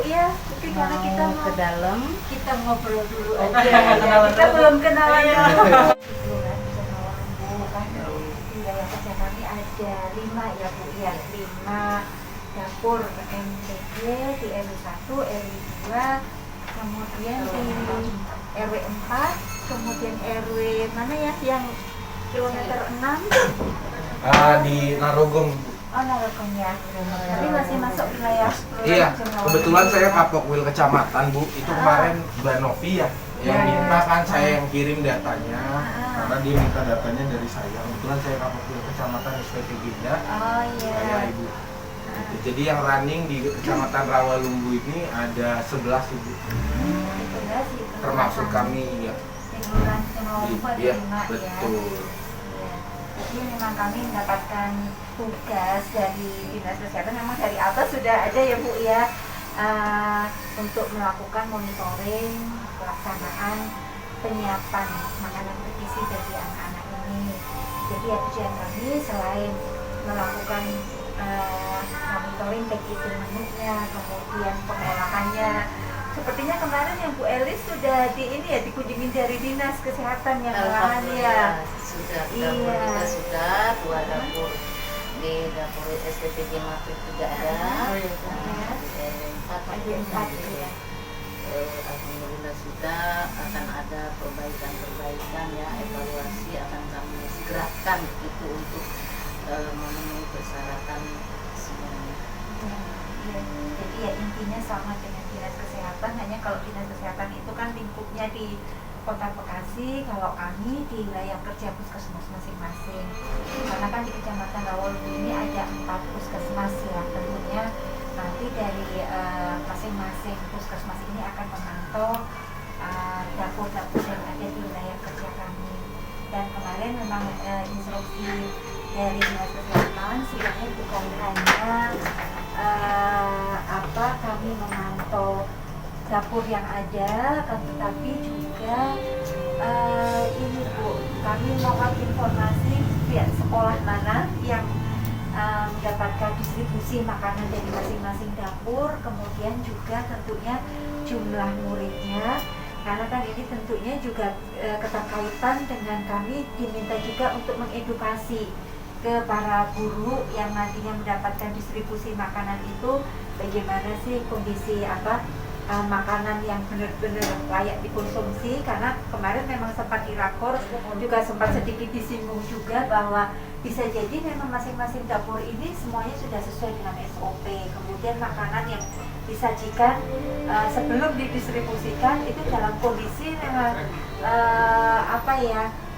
ya, mungkin karena kita mau ke dalam, kita ngobrol dulu aja. Kita belum kenalan dulu. Wilayah kerja kami ada 5 ya Bu ya, 5 dapur MTG di RW1, RW2, kemudian di RW4, kemudian RW mana ya yang kilometer 6? Di Narogong. Oh, Narogong ya. Tapi masih masuk wilayah. Iya, kebetulan saya Kapok Wil Kecamatan, Bu. Itu kemarin Mbak Novi ya yang minta kan, saya yang kirim datanya. Karena dia minta datanya dari saya. Kebetulan saya Kapok Wil Kecamatan SPT Ginda. Oh iya. Saya Ibu. Jadi yang running di Kecamatan Rawalumbu ini ada 11 Ibu. Termasuk kami ya. Iya, betul. Jadi memang kami mendapatkan tugas dari Dinas Kesehatan, memang dari atas sudah ada ya Bu ya, untuk melakukan monitoring pelaksanaan penyiapan makanan bergizi bagi anak-anak ini. Jadi ya tujuan kami selain melakukan monitoring baik itu menunya, kemudian pengolahannya. Sepertinya kemarin yang Bu Elis sudah dikunjungi dari Dinas Kesehatan yang olahan ya. Sudah, kita sudah 2 dapur di dapur SPPG Matrix juga ada. Ya. Alhamdulillah sudah akan ada perbaikan ya, evaluasi akan kami segerakan itu untuk memenuhi persyaratan semuanya. Jadi ya intinya sama dengan Dinas Kesehatan, hanya kalau Dinas Kesehatan itu kan lingkupnya di Kota Bekasi, kalau kami di wilayah kerja puskesmas masing-masing. Karena kan di Kecamatan Rawalumbu ini ada 4 puskesmas ya, tentunya nanti dari masing-masing puskesmas ini akan memantau dapur-dapur yang ada di wilayah kerja kami. Dan kemarin memang instruksi dari Dinas Kesehatan sebenarnya bukan hanya kami memantau dapur yang ada, tetapi juga ini Bu, kami mohon informasi pihak sekolah mana yang mendapatkan distribusi makanan dari masing-masing dapur, kemudian juga tentunya jumlah muridnya, karena kan ini tentunya juga keterkaitan dengan kami diminta juga untuk mengedukasi ke para guru yang nantinya mendapatkan distribusi makanan itu, bagaimana sih kondisi makanan yang benar-benar layak dikonsumsi. Karena kemarin memang sempat dirakor, juga sempat sedikit disinggung juga bahwa bisa jadi memang masing-masing dapur ini semuanya sudah sesuai dengan SOP. Kemudian makanan yang disajikan sebelum didistribusikan itu dalam kondisi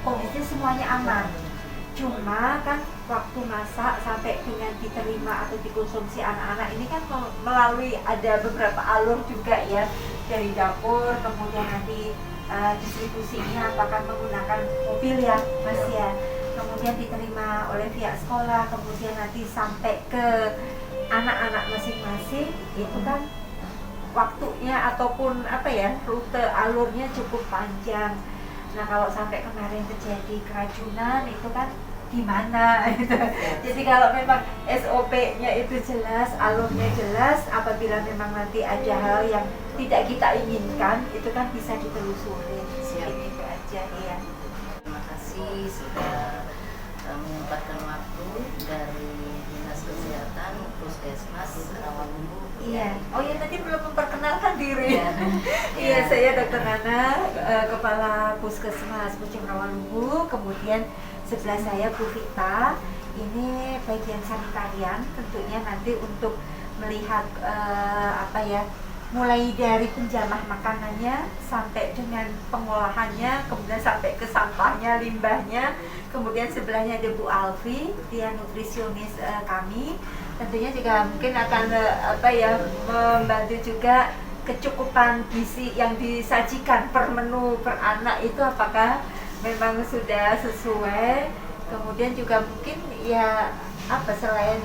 kondisi semuanya aman. Cuma kan waktu masak sampai dengan diterima atau dikonsumsi anak-anak ini kan melalui ada beberapa alur juga ya, dari dapur, kemudian nanti distribusinya apakah menggunakan mobil ya Mas ya, kemudian diterima oleh pihak sekolah, kemudian nanti sampai ke anak-anak masing-masing. Itu kan waktunya ataupun rute alurnya cukup panjang. Nah kalau sampai kemarin terjadi keracunan itu kan gimana gitu. Jadi kalau memang SOP-nya itu jelas, alurnya jelas, apabila memang nanti ada hal yang tidak kita inginkan, itu kan bisa ditelusuri. Itu aja ya. Terima kasih sudah menyempatkan waktu dari Dinas Kesehatan Puskesmas Rawalumbu. Iya. Oh ya, tadi belum memperkenalkan diri. Iya, saya Dr. Nana, Kepala Puskesmas Pucung Rawalumbu. Kemudian sebelah saya Bu Vita, ini bagian sanitarian, tentunya nanti untuk melihat mulai dari penjamah makanannya sampai dengan pengolahannya, kemudian sampai ke sampahnya, limbahnya. Kemudian sebelahnya ada Bu Alfi, dia nutrisionis kami. Tentunya juga mungkin akan membantu juga kecukupan gizi yang disajikan per menu per anak itu apakah memang sudah sesuai. Kemudian juga mungkin ya selain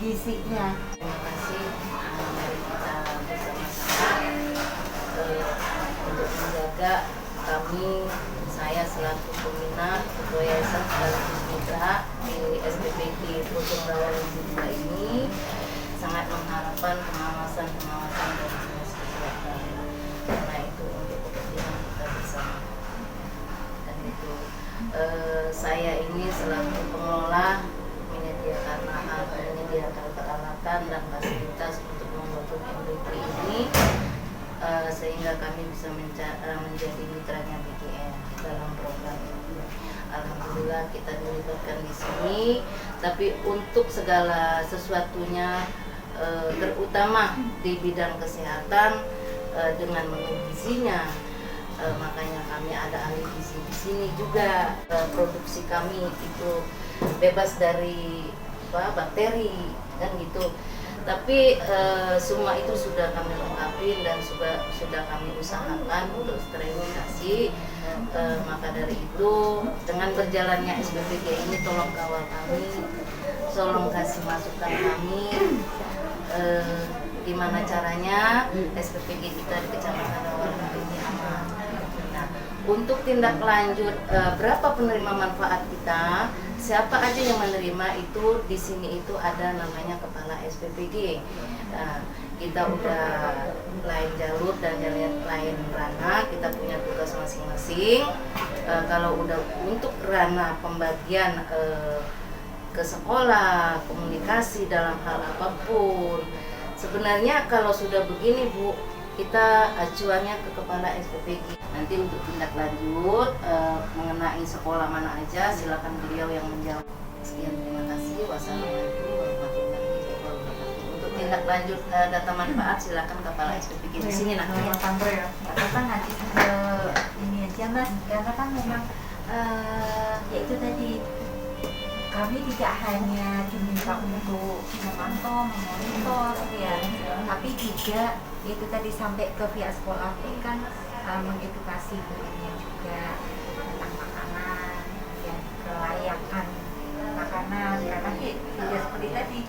gizinya. Terima kasih, mari kita bersama-sama untuk menjaga saya selaku pembina Ketua Yayasan sekaligus mitra di SPPG Pucung Rawalumbu ini sangat mengharapkan pengawasan selaku pengelola menyediakan peralatan dan fasilitas untuk membentuk MVP ini, sehingga kami bisa menjadi mitranya BGN dalam program ini. Alhamdulillah kita dilibatkan di sini, tapi untuk segala sesuatunya, terutama di bidang kesehatan, dengan menu gizinya, makanya kami ada ahli gizi di sini juga. Produksi kami itu bebas dari bakteri kan gitu. Tapi semua itu sudah kami lengkapi dan sudah kami usahakan untuk sterilisasi. Maka dari itu, dengan berjalannya SPPG ini, tolong kawal kami, tolong kasih masukan kami, gimana caranya SPPG kita di Kecamatan Rawalimbu ini aman. Nah, untuk tindak lanjut berapa penerima manfaat kita, siapa aja yang menerima itu, di sini itu ada namanya kepala SPPG. Kita udah lain jalur dan lain ranah, kita punya tugas masing-masing. Kalau udah untuk ranah pembagian ke sekolah, komunikasi dalam hal apapun, sebenarnya kalau sudah begini Bu, kita acuannya ke kepala SPPG. Nanti untuk tindak lanjut mengenai sekolah mana aja, silakan beliau yang menjawab. Sekian, terima kasih. Wassalamualaikum warahmatullahi wabarakatuh. Untuk tindak lanjut data manfaat, silakan kepala SPPG di sini nak. Ya, apa nanti ini aja Mas, karena kan memang ya itu tadi, kami tidak hanya diminta untuk memantau, memonitor ya, tapi juga itu tadi sampai ke pihak sekolah kan mengedukasi gurunya juga tentang makanan, ya, kelayakan makanan, karena ya seperti tadi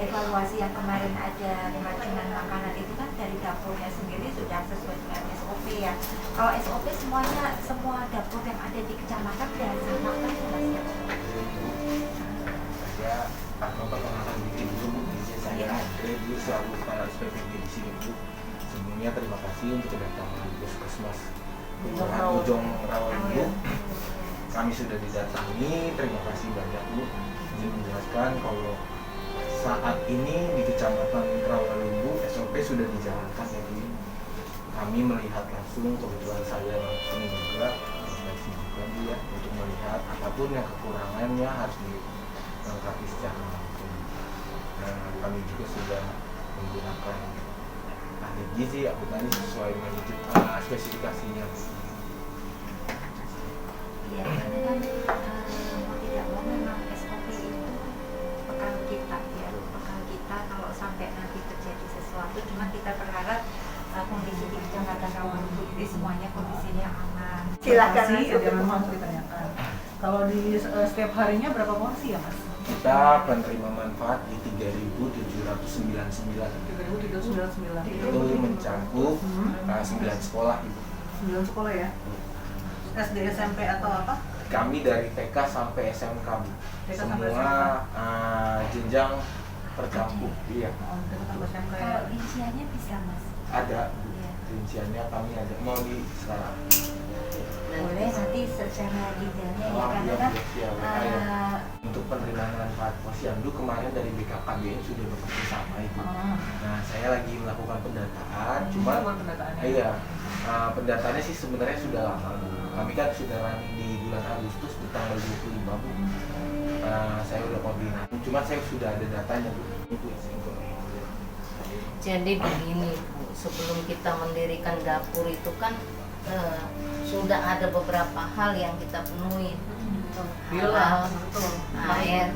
evaluasi yang kemarin ada keracunan makanan itu kan dari dapurnya sendiri sudah sesuai dengan SOP ya. Kalau SOP semuanya, semua dapur yang ada di kecamatan sudah sama kan Mas ya? Saya Pak perkenalkan diri dulu, saya Andre, dulu selalu kepala SPPG di sini Bu. Sebelumnya terima kasih untuk kedatangan Puskesmas Ujung Rawalimbu. Kami sudah didatangi, terima kasih banyak Bu. Izin menjelaskan kalau saat ini di Kecamatan Rawalimbu SOP sudah dijalankan ya Bu. Kami melihat langsung, kebetulan saya langsung juga juga ya, untuk melihat apapun yang kekurangannya harus dilengkapi secara langsung. Nah, kami juga sudah menggunakan ahli gizi akuntansi sesuai dengan spesifikasinya. Ya, karena kan mau tidak mau memang SOP itu bekal kita ya, bekal kita kalau sampai nanti terjadi sesuatu. Cuma kita berharap kondisi di Kecamatan Rawalimbu ini semuanya kondisinya aman. Silakan Mas. Ada mohon ditanyakan. Kalau di setiap harinya berapa porsi ya Mas? Kita penerima manfaat di 3.799. 3.399. Itu mencakup 9 sekolah Ibu. 9 sekolah ya? SD, SMP atau apa? Kami dari TK sampai SMK Bu. TK sampai Semua jenjang tercakup. Iya. TK sampai SMK ya? Kalau rinciannya bisa Mas? Ada Bu. Iya. Rinciannya kami ada. Mau di sekarang? Boleh nanti secara detailnya ya, Oh, karena iya, kan iya, iya. Untuk penerimaan manfaat posyandu kemarin dari BKKBN sudah bekerja sama itu. Nah, saya lagi melakukan pendataan, cuma pendataannya. iya, pendataannya sih sebenarnya sudah lama Bu. Kami kan sudah running di bulan Agustus di tanggal 25 Bu. Saya udah koordinasi, cuma saya sudah ada datanya Bu. Jadi begini Bu, sebelum kita mendirikan dapur itu kan sudah ada beberapa hal yang kita penuhi. Bila, betul. Air,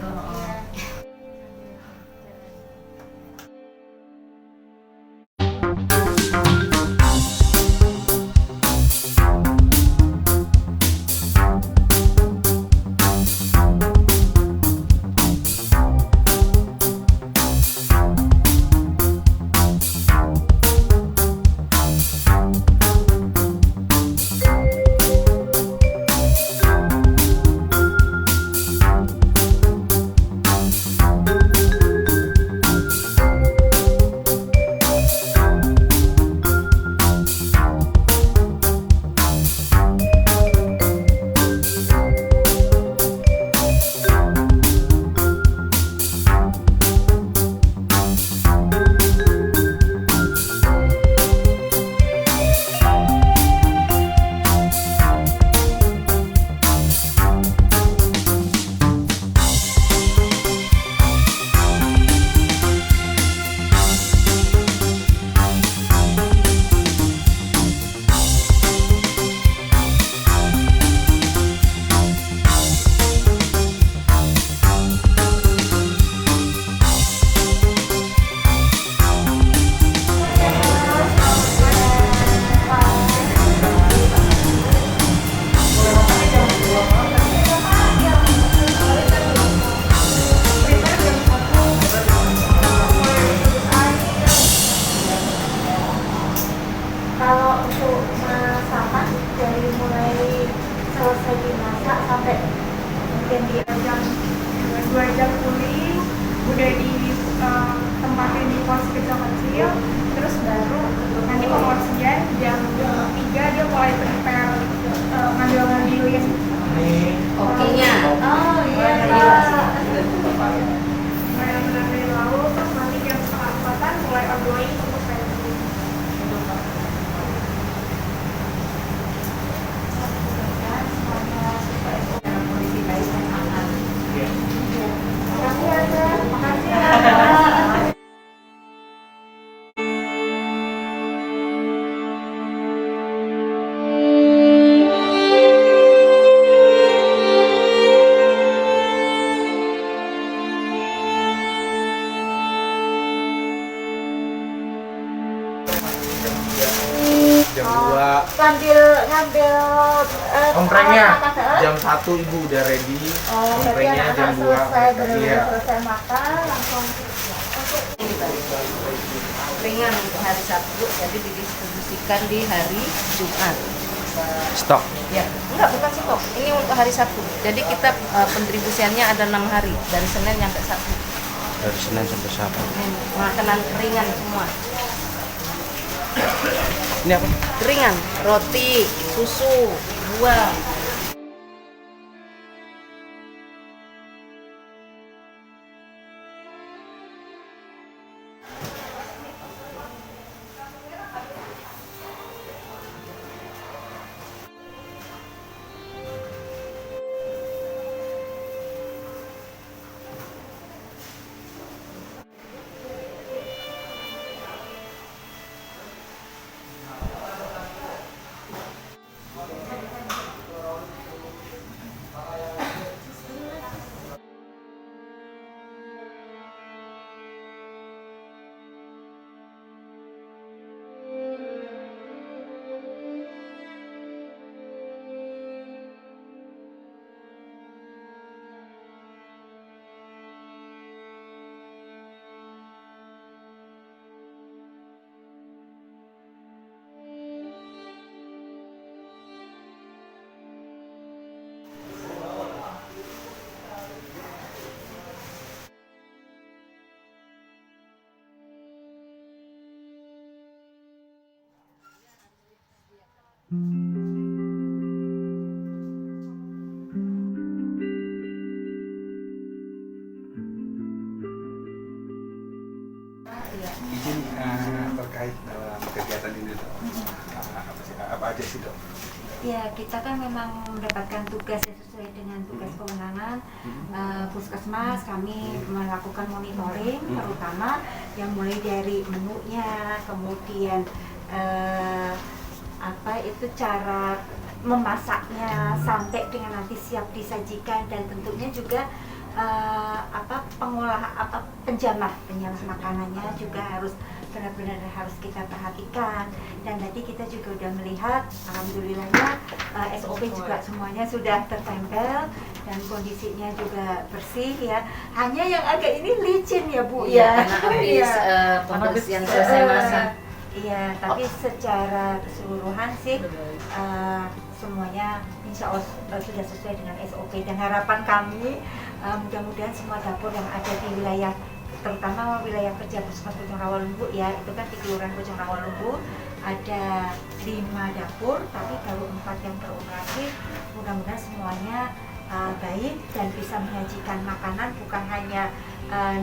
jam 2. Ngambil Komprengnya alat makan, jam 1 Ibu udah ready. Oh, berarti Komprengnya anak-anak jam 2. selesai, benar-benar Iya. selesai makan, langsung Ini Pak, ringan untuk hari Sabtu, jadi didistribusikan di hari Jumat. Stok. Ya, enggak, bukan stok. Ini untuk hari Sabtu. Jadi kita pendistribusiannya ada 6 hari dari Senin sampai Sabtu. Dari Senin sampai Sabtu. Ini makanan keringan semua. Ini apa? Keringan, roti, susu, buah. Izin terkait dalam kegiatan ini Dok. Apa aja sih Dok? ya kita kan memang mendapatkan tugas yang sesuai dengan tugas kewenangan puskesmas. Kami melakukan monitoring terutama yang mulai dari menunya, kemudian apa itu cara memasaknya sampai dengan nanti siap disajikan, dan tentunya juga penjamah makanannya juga harus benar-benar harus kita perhatikan. Dan tadi kita juga udah melihat alhamdulillahnya SOP juga semuanya sudah tertempel dan kondisinya juga bersih ya. Hanya yang agak ini licin ya Bu ya. Karena habis pembersihan selesai masak. Iya, tapi secara keseluruhan sih semuanya insya Allah sudah sesuai dengan SOP, dan harapan kami mudah-mudahan semua dapur yang ada di wilayah, terutama wilayah kerja Puskesmas Bojong Rawalumbu ya, itu kan di Kelurahan Bojong Rawalumbu ada 5 dapur, tapi baru 4 yang beroperasi. Mudah-mudahan semuanya baik dan bisa menyajikan makanan, bukan hanya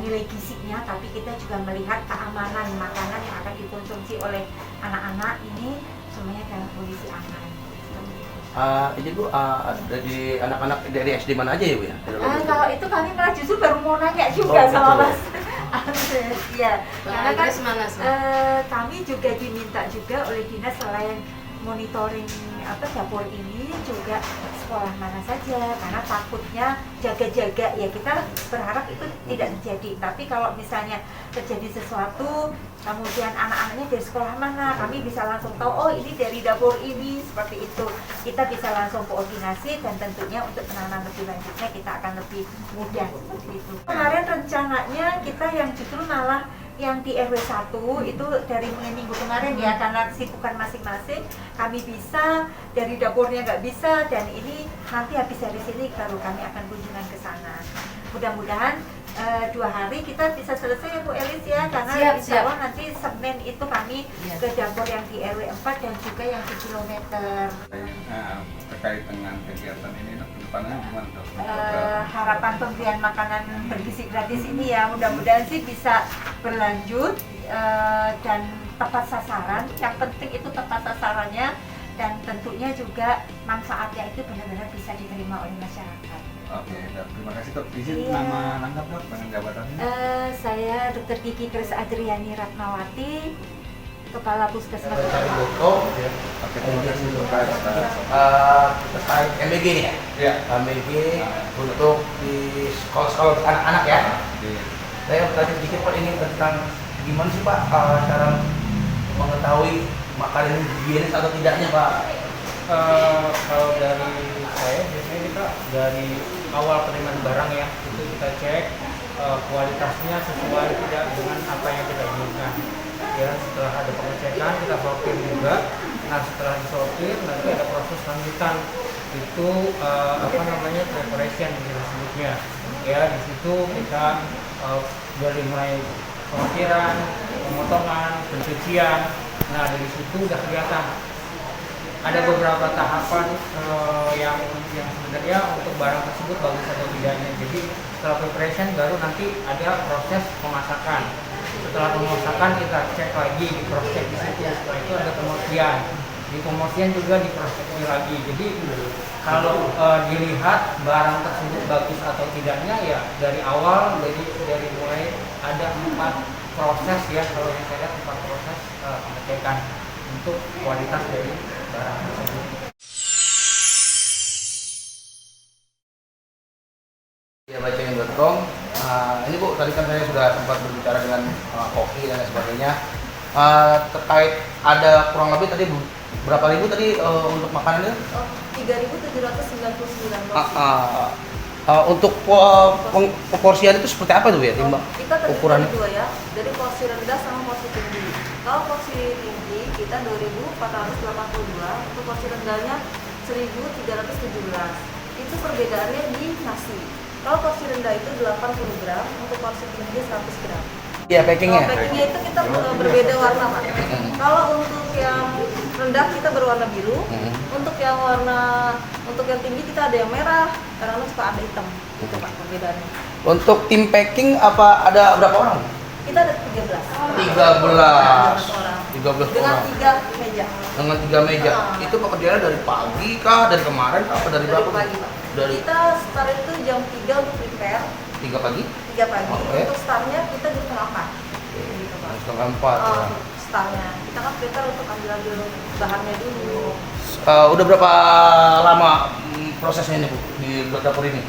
nilai gizinya, tapi kita juga melihat keamanan makanan yang akan dikonsumsi oleh anak-anak ini semuanya dalam kondisi aman. Ini Bu, dari anak-anak dari SD mana aja ya Bu ya? Kalau itu kami malah justru baru mau nanya juga sama Mas Andres. Ya, karena kan mana sih? kami juga diminta juga oleh dinas selain monitoring dapur ini juga sekolah mana saja, karena takutnya jaga-jaga ya, kita berharap itu tidak terjadi. Tapi kalau misalnya terjadi sesuatu kemudian anak-anaknya dari sekolah mana, kami bisa langsung tahu oh ini dari dapur ini, seperti itu. Kita bisa langsung koordinasi, dan tentunya untuk penanganan lebih lanjutnya kita akan lebih mudah seperti itu. Kemarin rencananya kita yang justru malah yang di RW 1 itu dari mulai minggu kemarin ya, karena kesibukan masing-masing kami bisa, dari dapurnya nggak bisa, dan ini nanti habis dari sini baru kami akan kunjungan ke sana. Mudah-mudahan 2 hari kita bisa selesai ya Bu Elis ya, karena insya Allah nanti Senin itu kami ke dapur yang di RW 4 dan juga yang di kilometer. Terkait dengan kegiatan ini Dok, kedepannya gimana Dok? Harapan pemberian makanan bergizi gratis ini ya mudah-mudahan sih bisa berlanjut dan tepat sasaran. Yang penting itu tepat sasarannya, dan tentunya juga manfaatnya itu benar-benar bisa diterima oleh masyarakat. Oke Dok, terima kasih Dok. Izin Iya. nama lengkap Dok dengan jabatannya? Saya Dr. Kiki Kris Adriani Ratnawati, Kepala Puskesmas. Oke, terima kasih Dok. Terkait MBG nih ya? Iya. MBG untuk di sekolah-sekolah anak-anak ya. Iya. Saya bertanya sedikit Pak, ini tentang gimana sih Pak cara mengetahui makanan higienis atau tidaknya Pak? Kalau dari saya biasanya kita dari awal penerimaan barang ya itu kita cek kualitasnya sesuai tidak dengan apa yang kita inginkan. Ya setelah ada pengecekan kita sortir juga. Nah setelah disortir nanti ada proses lanjutan itu preparation disebutnya. Ya di situ kita dari mulai sortiran, pemotongan, pencucian. Nah dari situ udah kelihatan ada beberapa tahapan yang sebenarnya untuk barang tersebut bagus atau tidaknya. Jadi setelah preparation baru nanti ada proses pemasakan. Setelah pemasakan kita cek lagi di cross check di situ. Setelah itu ada pemurnian. Di pemurnian juga di cross check lagi. Jadi kalau dilihat barang tersebut bagus atau tidaknya ya dari awal dari mulai ada 4 proses ya, kalau yang saya lihat 4 proses pengecekan untuk kualitas dari barang tersebut. Ya bacain.com. Ini Bu, tadi kan saya sudah sempat berbicara dengan koki dan lain sebagainya. Terkait ada kurang lebih tadi berapa ribu tadi untuk makanannya? 3.799 Untuk porsian itu seperti apa tuh ya, Mbak? Kita terdiri Ukurannya? dari 2 ya, dari porsi rendah sama porsi tinggi. Kalau porsi tinggi kita 2.482, untuk porsi rendahnya 1.317. Itu perbedaannya di nasi. Kalau porsi rendah itu 80 gram, untuk porsi tinggi 100 gram. Iya, packingnya. Kalau packingnya itu kita berbeda warna, Pak. Kalau untuk yang rendah kita berwarna biru, untuk yang tinggi kita ada yang merah, kadang-kadang suka ada hitam. Itu Pak perbedaannya. Untuk tim packing apa ada berapa orang? Kita ada 13. 13 orang. 13 Dengan orang. 3 meja. Dengan 3 meja. Itu pekerjaannya dari pagi kah? Dari kemarin kah? Apa dari berapa? Pagi, Pak. Dari Kita start itu jam 3 untuk prepare, 3 pagi? 3 pagi. Oke. Untuk startnya kita jam setengah 4. Gitu, Pak. Setengah 4. ya. Startnya. Kita kan prepare untuk ambil bahannya dulu. Udah berapa lama prosesnya ini Bu di dapur ini?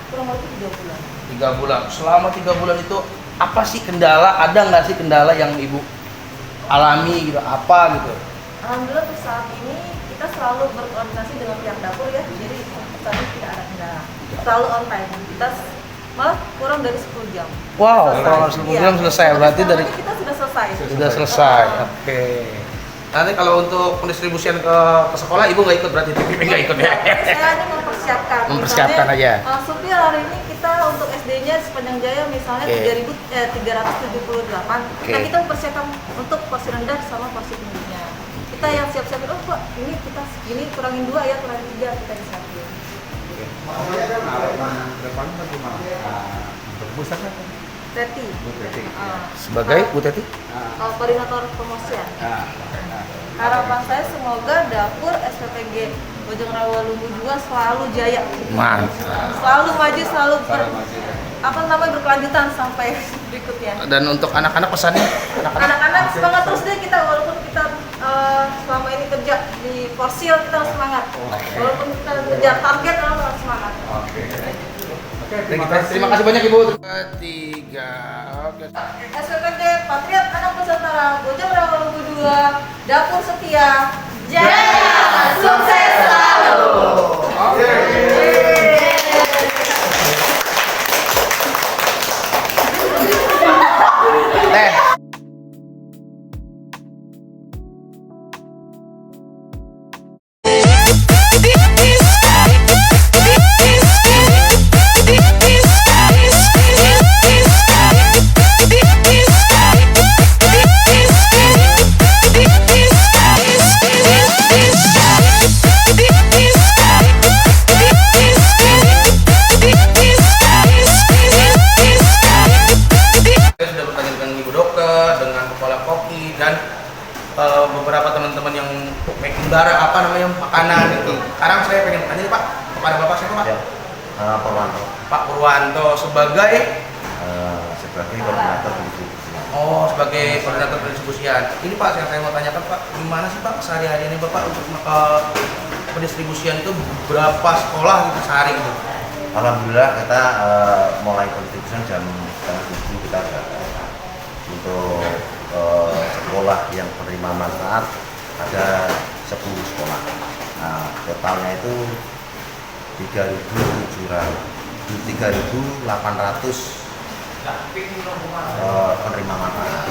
Kurang lebih 3 bulan. 3 bulan. Selama 3 bulan itu apa sih kendala? Ada nggak sih kendala yang Ibu alami gitu? Apa gitu? Alhamdulillah untuk saat ini kita selalu berkoordinasi dengan pihak dapur ya. Jadi tadi tidak ada kendala. Selalu on time. Kita malah kurang dari 10 jam. Wow, Selesai. kurang dari 10 Iya. jam selesai. Berarti dari Kita sudah selesai. sudah selesai. Oke. Nanti kalau untuk pendistribusian ke sekolah Ibu nggak ikut, berarti TPP nggak ikut ya? Saya hanya mempersiapkan. Mempersiapkan Misalnya, aja. supir hari ini kita untuk SD-nya sepanjang Jaya misalnya Oke. 378. Oke. Nah kita mempersiapkan untuk porsi rendah sama porsi tingginya. Kita yang siap-siapin, oh Pak, ini kita segini kurangin 2 ya, kurangin 3 kita disiapin. Harapan depannya bagaimana? Untuk pusatnya kan? Teti. Sebagai Bu Teti? Koordinator promosian. Harapan saya semoga dapur SPPG Bojong Rawa Lubu 2 selalu jaya. Mantap. Selalu maju, selalu berkelanjutan sampai berikutnya. Dan untuk anak-anak pesannya? Anak-anak semangat terus deh kita, walaupun kita selama ini kerja di Porsil kita harus semangat. Walaupun kita kerja target harus semangat. Terima kasih banyak Ibu. 3. Oke. SPPG Patriot Anak Nusantara Bojong Rawa Lubu 2 Dapur Setia Jaya sukses selalu. Saya sudah bertanya dengan Ibu Dokter, dengan Kepala Koki dan beberapa teman-teman yang making barang apa namanya makanan itu. Sekarang saya pengen tanya nih Pak kepada Bapak siapa Pak? Purwanto, Pak Purwanto sebagai sebagai koordinator distribusi. Oh, sebagai koordinator pendistribusian. Ini Pak yang saya mau tanyakan Pak, gimana sih Pak sehari-hari ini Bapak untuk pendistribusian itu berapa sekolah gitu sehari gitu? Alhamdulillah kita mulai pendistribusian jam 6:30 kita ada untuk sekolah yang penerima manfaat ada 10 sekolah. Nah, totalnya itu 3.800 penerima manfaat.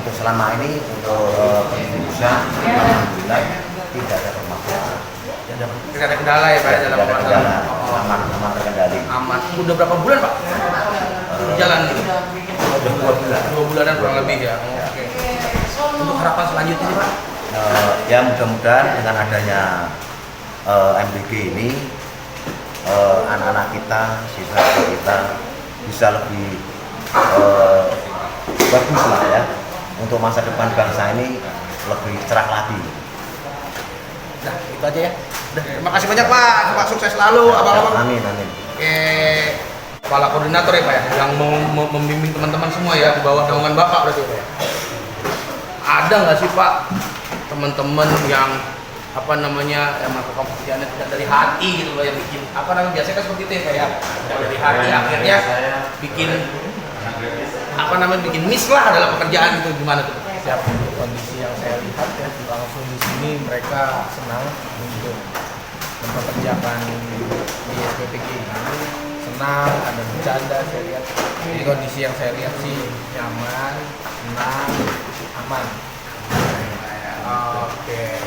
Untuk selama ini untuk pendistribusian alhamdulillah tidak ada permasalahan. Tidak ada kendala ya Pak ya, dalam Tidak ada kendala, pemantauan. aman terkendali. Aman. Udah berapa bulan Pak? Jalan gitu. Udah 2 bulan. 2 bulanan kurang lebih ya. Oke. Untuk harapan selanjutnya nih Pak? Ya mudah-mudahan dengan adanya MBG ini anak-anak kita, siswa kita bisa lebih bagus lah ya untuk masa depan bangsa ini lebih cerah lagi. Nah, itu aja ya. Udah, terima kasih banyak Pak sukses selalu abang-abang. Amin, amin. Oke, kepala koordinator ya Pak ya, yang mau membimbing teman-teman semua ya di bawah naungan Bapak berarti Pak ya. Ada nggak sih Pak teman-teman yang yang melakukan pekerjaannya tidak dari hati gitu loh, yang bikin biasanya kan seperti itu ya kayak tidak dari hati akhirnya bikin bikin miss lah dalam pekerjaan itu, gimana tuh? Siap, untuk kondisi yang saya lihat ya langsung di sini mereka senang untuk mempekerjakan di SPPG ini, senang, ada bercanda saya lihat. Jadi kondisi yang saya lihat sih nyaman, senang, aman. Oke,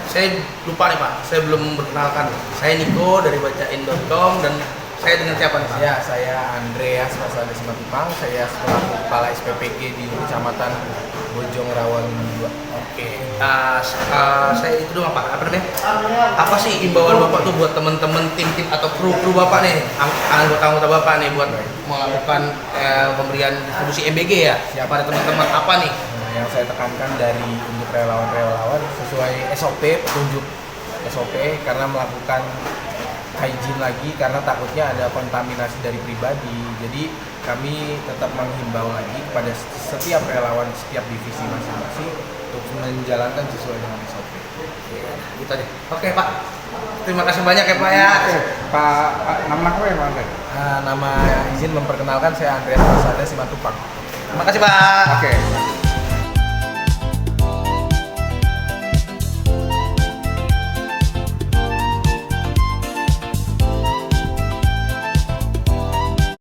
saya lupa nih Pak, saya belum memperkenalkan. Saya Niko dari bacain.com dan saya dengan siapa nih Pak? Ya, saya Andreas Masada Simatupang, saya selaku kepala SPPG di Kecamatan Bojong Rawang 2. Oke, saya itu doang Pak, apa sih imbauan Bapak tuh buat teman-teman tim-tim atau kru Bapak nih, anggota-anggota Bapak nih buat melakukan pemberian distribusi MBG ya? Pada teman-teman apa nih? Yang saya tekankan dari untuk relawan-relawan sesuai SOP, petunjuk SOP, karena melakukan hygiene lagi karena takutnya ada kontaminasi dari pribadi. Jadi kami tetap menghimbau lagi kepada setiap relawan, setiap divisi masing-masing untuk menjalankan sesuai dengan SOP. Gitu aja. Oke Pak, terima kasih banyak ya Pak ya. Pak, nama apa ya Pak? Nama izin memperkenalkan saya Andreas Masada Simatupang. Terima kasih Pak. Oke.